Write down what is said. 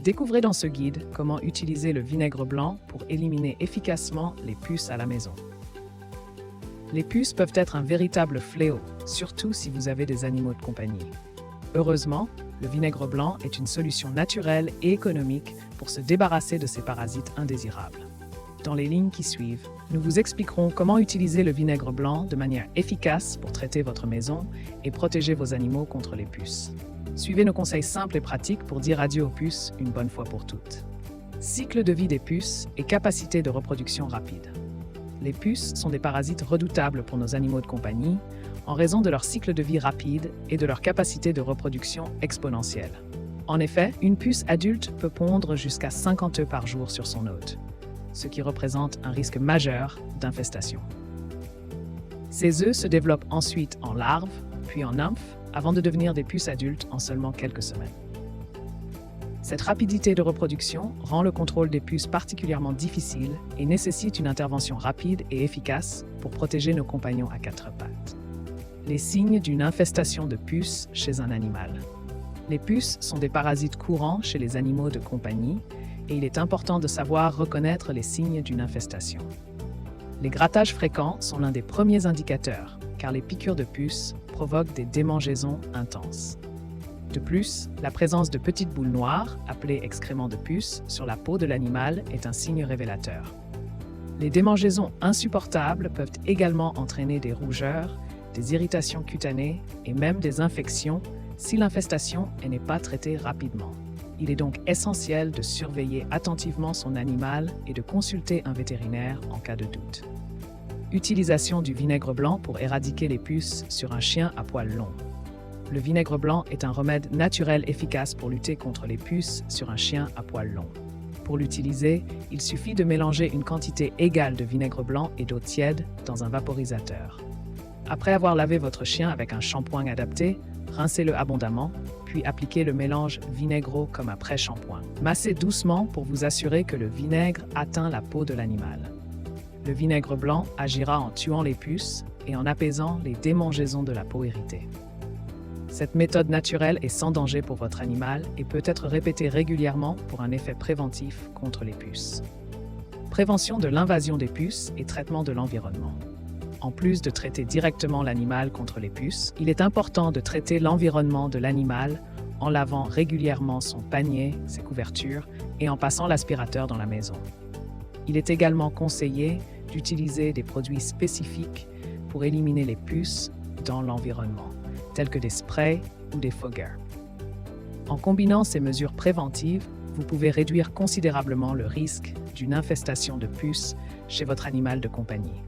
Découvrez dans ce guide comment utiliser le vinaigre blanc pour éliminer efficacement les puces à la maison. Les puces peuvent être un véritable fléau, surtout si vous avez des animaux de compagnie. Heureusement, le vinaigre blanc est une solution naturelle et économique pour se débarrasser de ces parasites indésirables. Dans les lignes qui suivent, nous vous expliquerons comment utiliser le vinaigre blanc de manière efficace pour traiter votre maison et protéger vos animaux contre les puces. Suivez nos conseils simples et pratiques pour dire adieu aux puces une bonne fois pour toutes. Cycle de vie des puces et capacité de reproduction rapide. Les puces sont des parasites redoutables pour nos animaux de compagnie en raison de leur cycle de vie rapide et de leur capacité de reproduction exponentielle. En effet, une puce adulte peut pondre jusqu'à 50 œufs par jour sur son hôte, ce qui représente un risque majeur d'infestation. Ces œufs se développent ensuite en larves, puis en nymphes, avant de devenir des puces adultes en seulement quelques semaines. Cette rapidité de reproduction rend le contrôle des puces particulièrement difficile et nécessite une intervention rapide et efficace pour protéger nos compagnons à quatre pattes. Les signes d'une infestation de puces chez un animal. Les puces sont des parasites courants chez les animaux de compagnie et il est important de savoir reconnaître les signes d'une infestation. Les grattages fréquents sont l'un des premiers indicateurs, car les piqûres de puces provoquent des démangeaisons intenses. De plus, la présence de petites boules noires, appelées excréments de puces, sur la peau de l'animal est un signe révélateur. Les démangeaisons insupportables peuvent également entraîner des rougeurs, des irritations cutanées et même des infections si l'infestation n'est pas traitée rapidement. Il est donc essentiel de surveiller attentivement son animal et de consulter un vétérinaire en cas de doute. Utilisation du vinaigre blanc pour éradiquer les puces sur un chien à poils longs. Le vinaigre blanc est un remède naturel efficace pour lutter contre les puces sur un chien à poils longs. Pour l'utiliser, il suffit de mélanger une quantité égale de vinaigre blanc et d'eau tiède dans un vaporisateur. Après avoir lavé votre chien avec un shampoing adapté, rincez-le abondamment, puis appliquez le mélange vinaigre-eau comme un pré-shampoing. Massez doucement pour vous assurer que le vinaigre atteint la peau de l'animal. Le vinaigre blanc agira en tuant les puces et en apaisant les démangeaisons de la peau irritée. Cette méthode naturelle est sans danger pour votre animal et peut être répétée régulièrement pour un effet préventif contre les puces. Prévention de l'invasion des puces et traitement de l'environnement. En plus de traiter directement l'animal contre les puces, il est important de traiter l'environnement de l'animal en lavant régulièrement son panier, ses couvertures et en passant l'aspirateur dans la maison. Il est également conseillé d'utiliser des produits spécifiques pour éliminer les puces dans l'environnement, tels que des sprays ou des foggers. En combinant ces mesures préventives, vous pouvez réduire considérablement le risque d'une infestation de puces chez votre animal de compagnie.